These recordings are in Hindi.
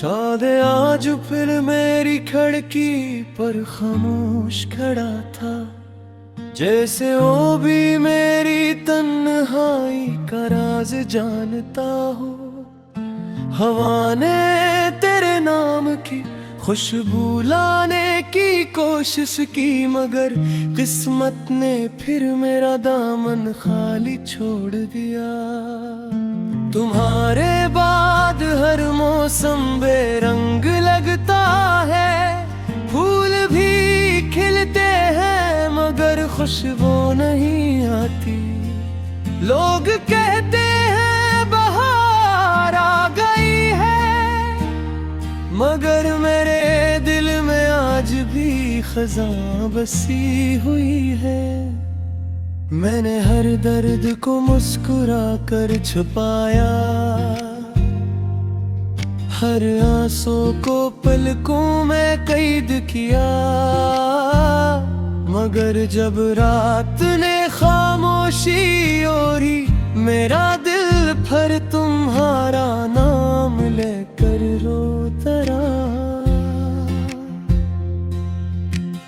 चाँद आज फिर मेरी खिड़की पर खामोश खड़ा था, जैसे वो भी मेरी तन्हाई का राज जानता हो। हवा ने तेरे नाम की खुशबू लाने की कोशिश की, मगर किस्मत ने फिर मेरा दामन खाली छोड़ दिया। तुम्हारे बाद हर मौसम बेरंग लगता है, फूल भी खिलते हैं मगर खुशबू नहीं आती। लोग कहते हैं बहार आ गई है, मगर मेरे दिल में आज भी खज़ां बसी हुई है। मैंने हर दर्द को मुस्कुरा कर छुपाया, हर आंसू को पलकों में कैद किया, मगर जब रात ने खामोशी ओढ़ी, मेरा दिल फिर तुम्हारा नाम लेकर रोता रहा।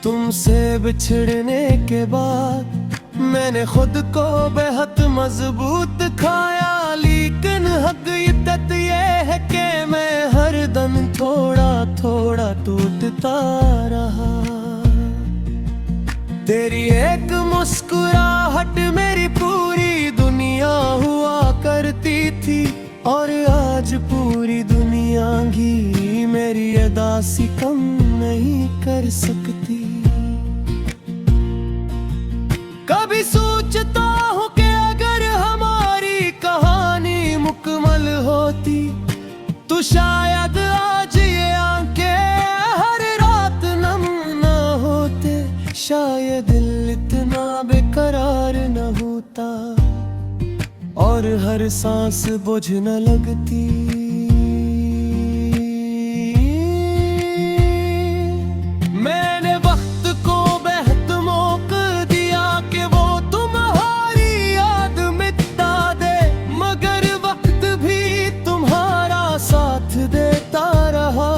तुमसे बिछड़ने के बाद मैंने खुद को बेहद मजबूत खाया, लेकिन हकीकत ये है कि मैं हर दम थोड़ा थोड़ा टूटता रहा। तेरी एक मुस्कुराहट मेरी पूरी दुनिया हुआ करती थी, और आज पूरी दुनिया भी मेरी उदासी कम नहीं कर सकती। कभी सोचता हूँ कि अगर हमारी कहानी मुकम्मल होती, तो शायद आज ये आंखें हर रात नम न होते, शायद दिल इतना बेकरार न होता, और हर सांस बोझ न लगती। मैंने वक्त को बेहद मौका दिया कि वो तुम्हारी याद मिटा दे, मगर वक्त भी तुम्हारा साथ देता रहा।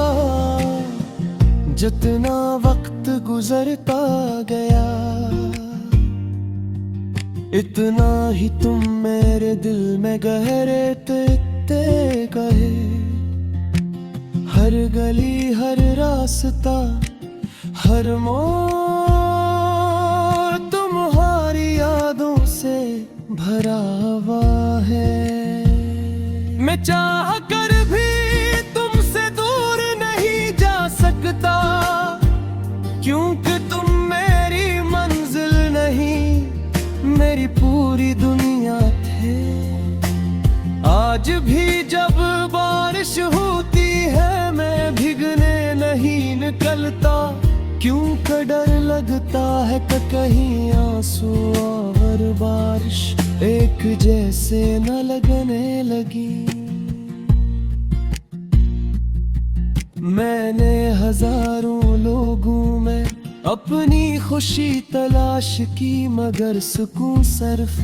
जितना वक्त गुजरता गया, इतना ही तुम मेरे दिल में गहरे तैरते गए। हर गली हर रास्ता हर मोड़ तुम्हारी यादों से भरा हुआ है। मैं चाह कर भी तुमसे दूर नहीं जा सकता, क्योंकि तुम मेरी मंजिल नहीं, मेरी पूरी दुनिया थे। आज भी जब बारिश होती है मैं भीगने नहीं निकलता, क्योंकि डर लगता है कि कहीं आंसू और बारिश एक जैसे न लगने लगी। मैंने हजारों लोगों में अपनी खुशी तलाश की, मगर सुकून सिर्फ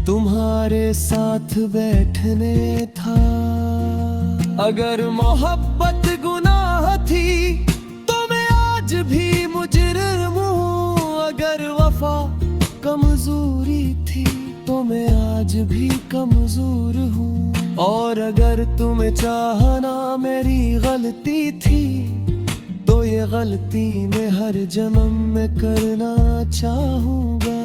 तुम्हारे साथ बैठने था। अगर मोहब्बत गुनाह थी तो मैं आज भी मुजरिम हूँ, अगर वफा कमजोरी थी तो मैं आज भी कमजोर हूँ, और अगर तुम्हें चाहना मेरी गलती थी तो ये गलती मैं हर जन्म में करना चाहूँगा।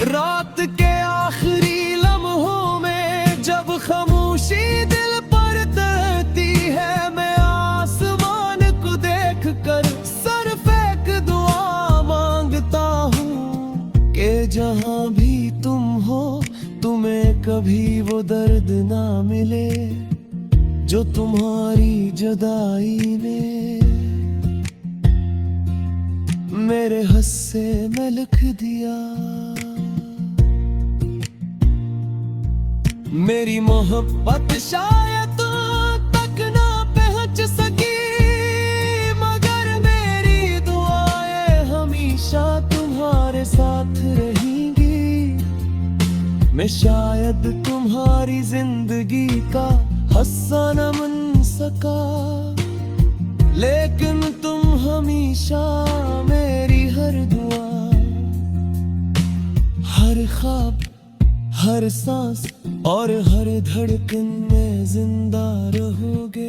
रात के आखिरी लम्हों में जब खामोशी दिल पर तैरती है, मैं आसमान को देख कर सर फेंक दुआ मांगता हूँ कि जहाँ भी तुम हो तुम्हें कभी वो दर्द ना मिले जो तुम्हारी जुदाई ने मेरे हिस्से में लिख दिया। मेरी मोहब्बत शायद तक ना पहुंच सकी, मगर मेरी दुआएं हमेशा तुम्हारे साथ रहेंगी। मैं शायद तुम्हारी जिंदगी का हंसा न मन सका, लेकिन तुम हमेशा मेरी हर दुआ, हर ख्वाब, हर सांस और हर धड़कन में जिंदा रहोगे।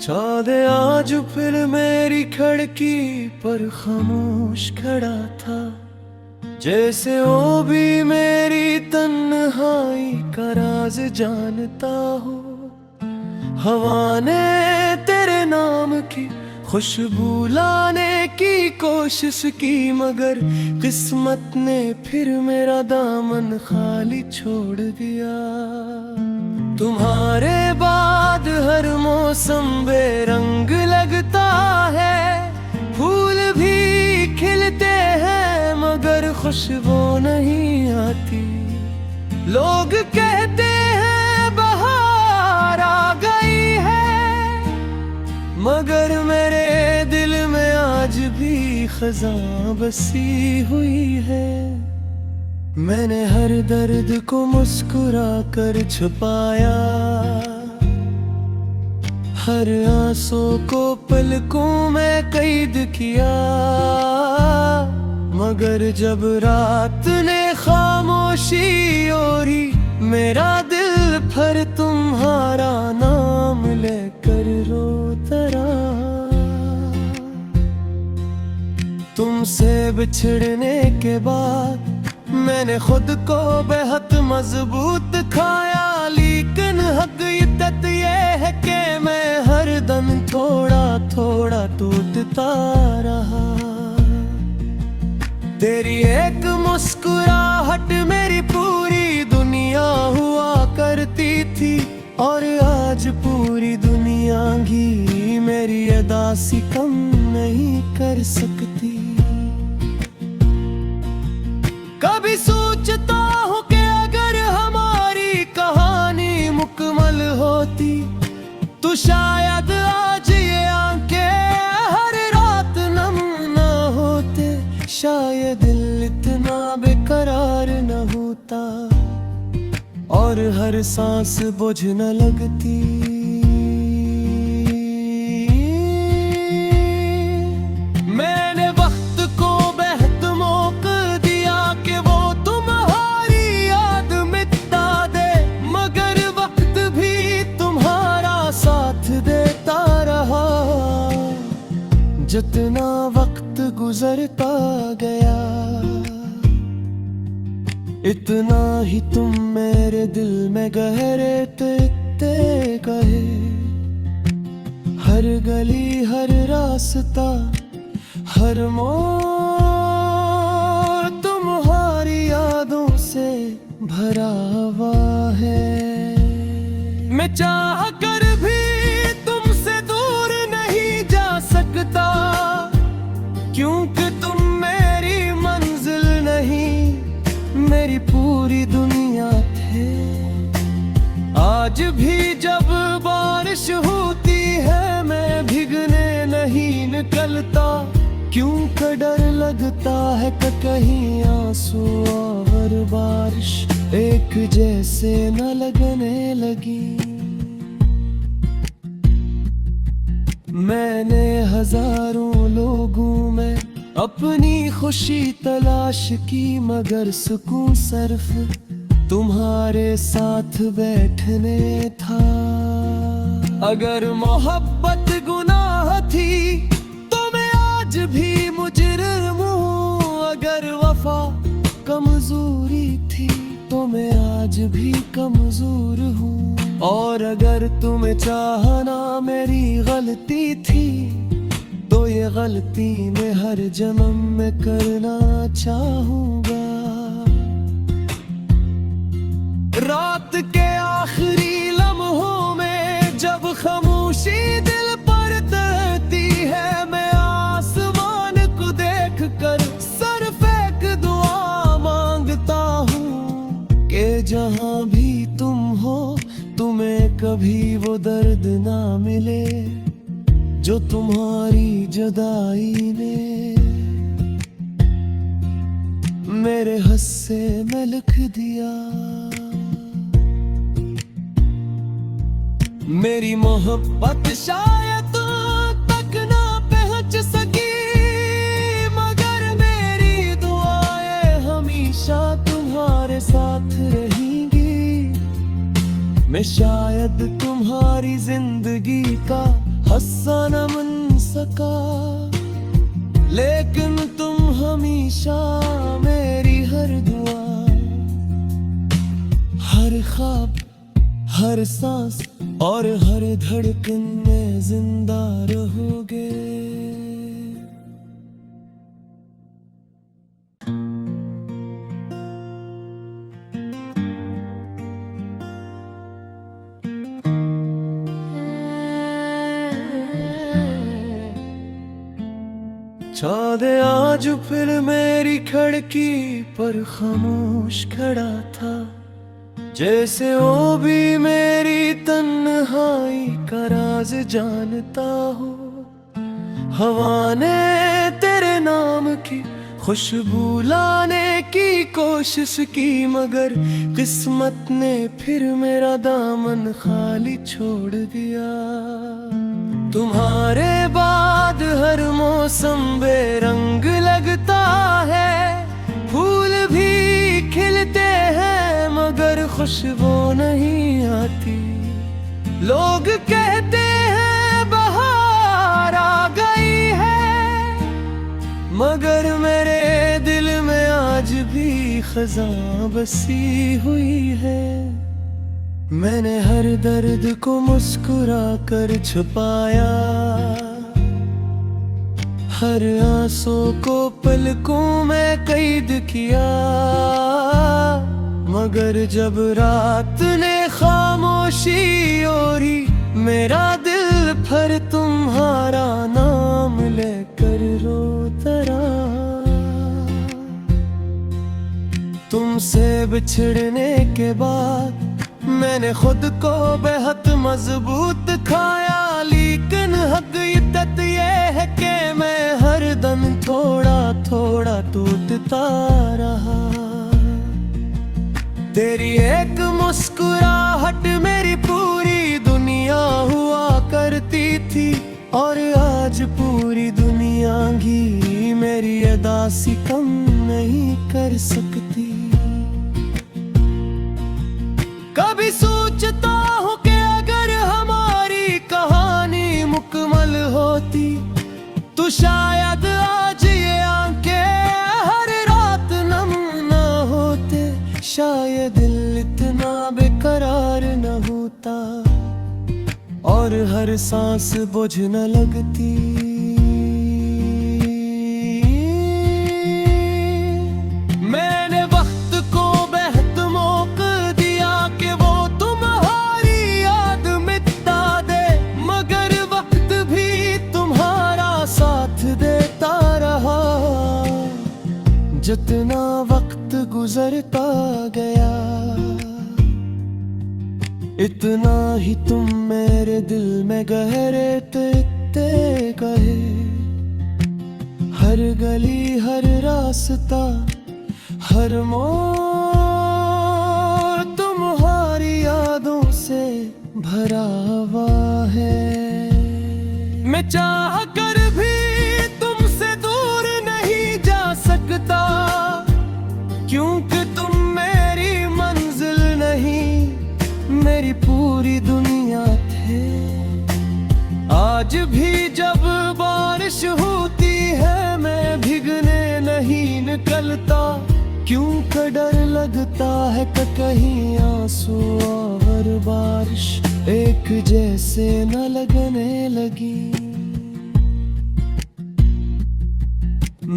चाँद आज फिर मेरी खिड़की पर खामोश खड़ा था, जैसे वो भी मेरी तन्हाई का राज जानता हो। हवा ने तेरे नाम की खुशबू लाने की कोशिश की, मगर किस्मत ने फिर मेरा दामन खाली छोड़ दिया। तुम्हारे बाद हर मौसम बेरंग लगता है, फूल भी खिलते हैं मगर खुशबू नहीं आती। लोग कहते हैं बहार आ गई है, मगर मेरे दिल में आज भी खज़ां बसी हुई है। मैंने हर दर्द को मुस्कुरा कर छुपाया, हर आंसू को पलकों में कैद किया, मगर जब रात ने खामोशी ओढ़ी, मेरा दिल फिर तुम्हारा नाम लेकर रोता रहा। तुमसे बिछड़ने के बाद मैंने खुद को बेहद मजबूत खाया, लेकिन हकीकत ये है कि मैं हर दम थोड़ा थोड़ा टूटता रहा। तेरी एक मुस्कुराहट मेरी पूरी दुनिया हुआ करती थी, और आज पूरी दुनिया भी मेरी उदासी कम नहीं कर सकती। कभी सोचता हूँ कि अगर हमारी कहानी मुकम्मल होती, तो शायद आज ये आंखें हर रात नम न होते, शायद दिल इतना बेकरार न होता, और हर सांस बोझ न लगती। मैंने वक्त को बेहद मौका दिया कि वो तुम्हारी याद मिटा दे, मगर वक्त भी तुम्हारा साथ देता रहा। जितना वक्त गुजरता गया, इतना ही तुम मेरे दिल में गहरे ते गए। हर गली, हर रास्ता, हर मोड़ तुम्हारी यादों से भरा हुआ है। मैं चाह कर भी तुमसे दूर नहीं जा सकता, क्योंकि तुम मेरी मंजिल नहीं, मेरी पूरी दुनिया थे। आज भी जब बारिश होती है मैं भीगने नहीं निकलता, क्योंकि डर लगता है कि कहीं आंसू और बारिश एक जैसे न लगने लगी। मैंने हजारों लोगों में अपनी खुशी तलाश की, मगर सुकून सिर्फ तुम्हारे साथ बैठने था। अगर मोहब्बत गुनाह थी तो मैं आज भी मुजरिम हूँ, अगर वफा कमजोरी थी तो मैं आज भी कमजोर हूँ, और अगर तुम्हें चाहना मेरी गलती थी तो ये गलती मैं हर जन्म में करना चाहूँगा। रात के आखिरी लम्हों में जब खामोशी दिल पर तैरती है, मैं आसमान को देख कर सिर्फ एक दुआ मांगता हूँ कि जहाँ भी तुम हो, तुम ना मिले जो तुम्हारी जुदाई ने मेरे हस्से में लिख दिया। मेरी मोहब्बत शायद तक ना पहुंच सकी, मगर मेरी दुआएं हमेशा तुम्हारे साथ रहेंगी। मैं शायद तुम्हारी जिंदगी का हिस्सा न बन सका, लेकिन तुम हमेशा मेरी हर दुआ, हर ख्वाब, हर सांस और हर धड़कन में जिंदा रहोगे। चाँद आज फिर मेरी खिड़की पर खामोश खड़ा था, जैसे वो भी मेरी तन्हाई का राज जानता हो। हवा ने तेरे नाम की खुशबू लाने की कोशिश की, मगर किस्मत ने फिर मेरा दामन खाली छोड़ दिया। तुम्हारे बाद हर मौसम बेरंग लगता है, फूल भी खिलते हैं मगर खुशबू नहीं आती। लोग कहते हैं बहार आ गई है, मगर मेरे दिल में आज भी खज़ां बसी हुई है। मैंने हर दर्द को मुस्कुरा कर छुपाया, हर आंसू को पलकों में कैद किया, मगर जब रात ने खामोशी ओढ़ी, मेरा दिल फिर तुम्हारा नाम लेकर रोता रहा। तुमसे बिछड़ने के बाद मैंने खुद को बेहद मजबूत खाया, लेकिन हकीकत ये है कि मैं हर दम थोड़ा थोड़ा टूटता रहा। तेरी एक मुस्कुराहट मेरी पूरी दुनिया हुआ करती थी, और आज पूरी दुनिया भी मेरी अदासी कम नहीं कर सकती। कभी सोचता हूँ कि अगर हमारी कहानी मुकम्मल होती, तो शायद आज ये आंखें हर रात नम न होते, शायद दिल इतना बेकरार न होता, और हर सांस बोझ न लगती। मैंने वक्त को बेहद मौका दिया कि वो तुम्हारी याद मिटा दे, मगर वक्त भी तुम्हारा साथ देता रहा। जितना वक्त गुजरता गया, इतना ही तुम मेरे दिल में गहरे टिकते गए। हर गली, हर रास्ता, हर मोड़ तुम्हारी यादों से भरा हुआ है। मैं चाह कर भी तुमसे दूर नहीं जा सकता, क्योंकि तुम मेरी मंजिल नहीं, मेरी पूरी दुनिया थे। आज भी जब बारिश होती है मैं भीगने नहीं निकलता, क्योंकि डर लगता है कि कहीं आंसू और बारिश एक जैसे न लगने लगी।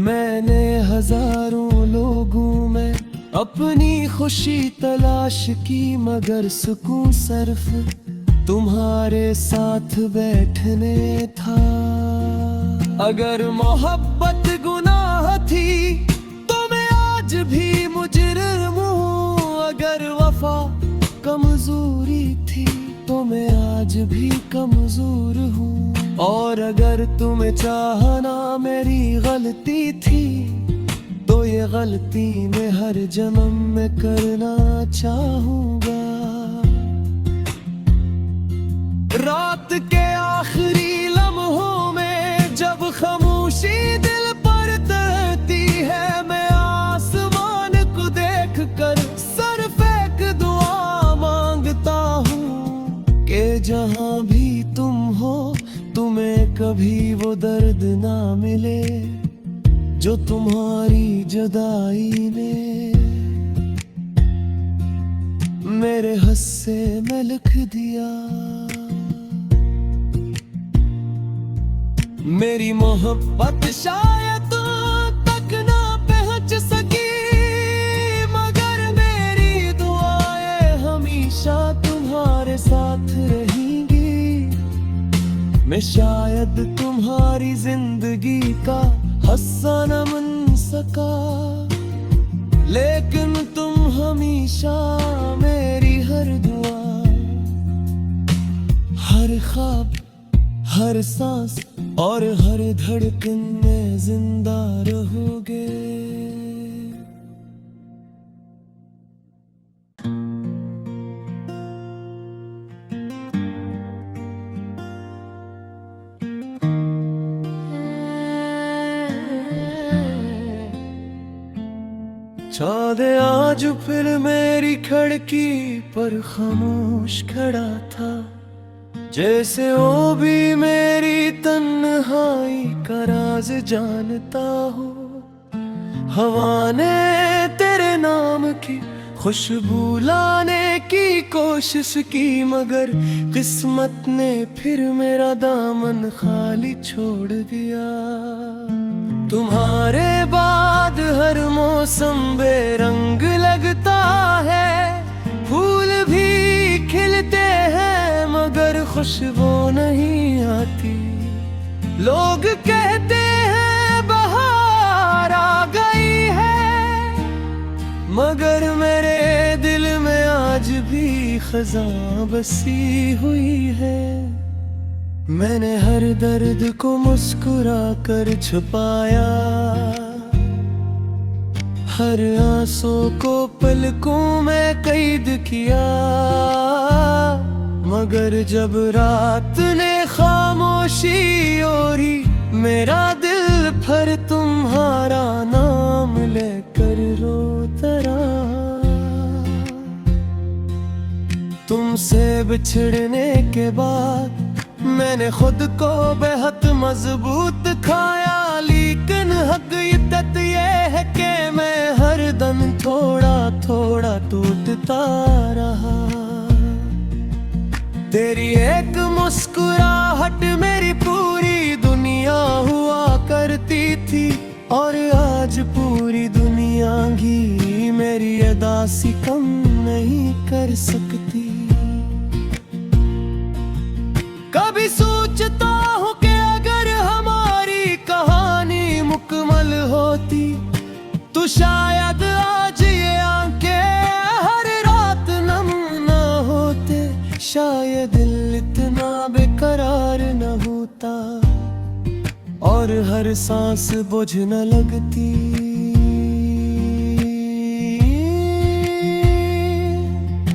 मैंने हजारों लोगों में अपनी खुशी तलाश की, मगर सुकून सिर्फ तुम्हारे साथ बैठने था। अगर मोहब्बत गुनाह थी तो मैं आज भी मुजरिम हूँ, अगर वफा कमजोरी थी तो में आज भी कमजोर हूँ। और अगर तुम्हें चाहना मेरी गलती थी, तो ये गलती मैं हर जन्म में करना चाहूँगा। रात के आखिरी लम्हों में जब खामोशी दिल पर तैरती है, मैं आसमान को देख कर सर फेंक दुआ मांगता हूँ कि जहाँ भी तुम हो, तुम्हें कभी वो दर्द ना मिले जो तुम्हारी जुदाई ने मेरे हिस्से में लिख दिया। मेरी मोहब्बत शायद तक ना पहुंच सकी, मगर मेरी दुआएं हमेशा तुम्हारे साथ रहेंगी। मैं शायद तुम्हारी जिंदगी का हिस्सा न बन सका, लेकिन तुम हमेशा मेरी हर दुआ, हर ख्वाब, हर सांस और हर धड़कन में जिंदा रहोगे। चाँद आज फिर मेरी खिड़की पर खामोश खड़ा था, जैसे वो भी मेरी तन्हाई का राज जानता हो। हवा ने तेरे नाम की खुशबू लाने की कोशिश की, मगर किस्मत ने फिर मेरा दामन खाली छोड़ दिया। तुम्हारे बाद हर मौसम बेरंग लगता है, फूल भी खिलते हैं मगर खुशबू नहीं आती। लोग कहते हैं बहार आ गई है, मगर मेरे दिल में आज भी खज़ां बसी हुई है। मैंने हर दर्द को मुस्कुरा कर छुपाया, हर आंसू को पलकों में कैद किया, मगर जब रात ने खामोशी ओढ़ी, मेरा दिल फिर तुम्हारा नाम लेकर रोता रहा। तुमसे बिछड़ने के बाद मैंने खुद को बेहद मजबूत खाया, लेकिन हकीकत ये है कि मैं हर दम थोड़ा थोड़ा टूटता रहा। तेरी एक मुस्कुराहट मेरी पूरी दुनिया हुआ करती थी, और आज पूरी दुनिया भी मेरी अदासी कम नहीं कर सकती। कभी सोचता हूँ कि अगर हमारी कहानी मुकम्मल होती, तो शायद आज ये आंखें हर रात नम न होते, शायद दिल इतना बेकरार न होता, और हर सांस बोझ न लगती।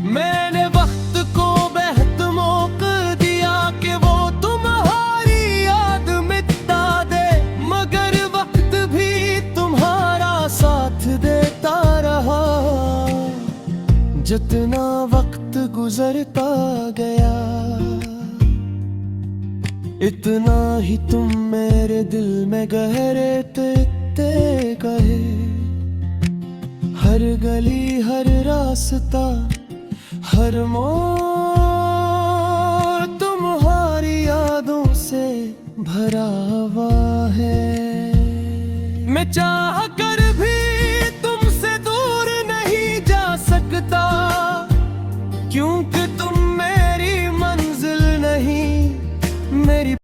मैंने वक्त को बेहद मौका दिया कि वो तुम्हारी याद मिटा दे, मगर वक्त भी तुम्हारा साथ देता रहा। जितना वक्त गुजरता गया, इतना ही तुम मेरे दिल में गहरे तैरते गए। हर गली, हर रास्ता, हर मोड़ तुम्हारी यादों से भरा हुआ है। मैं चाह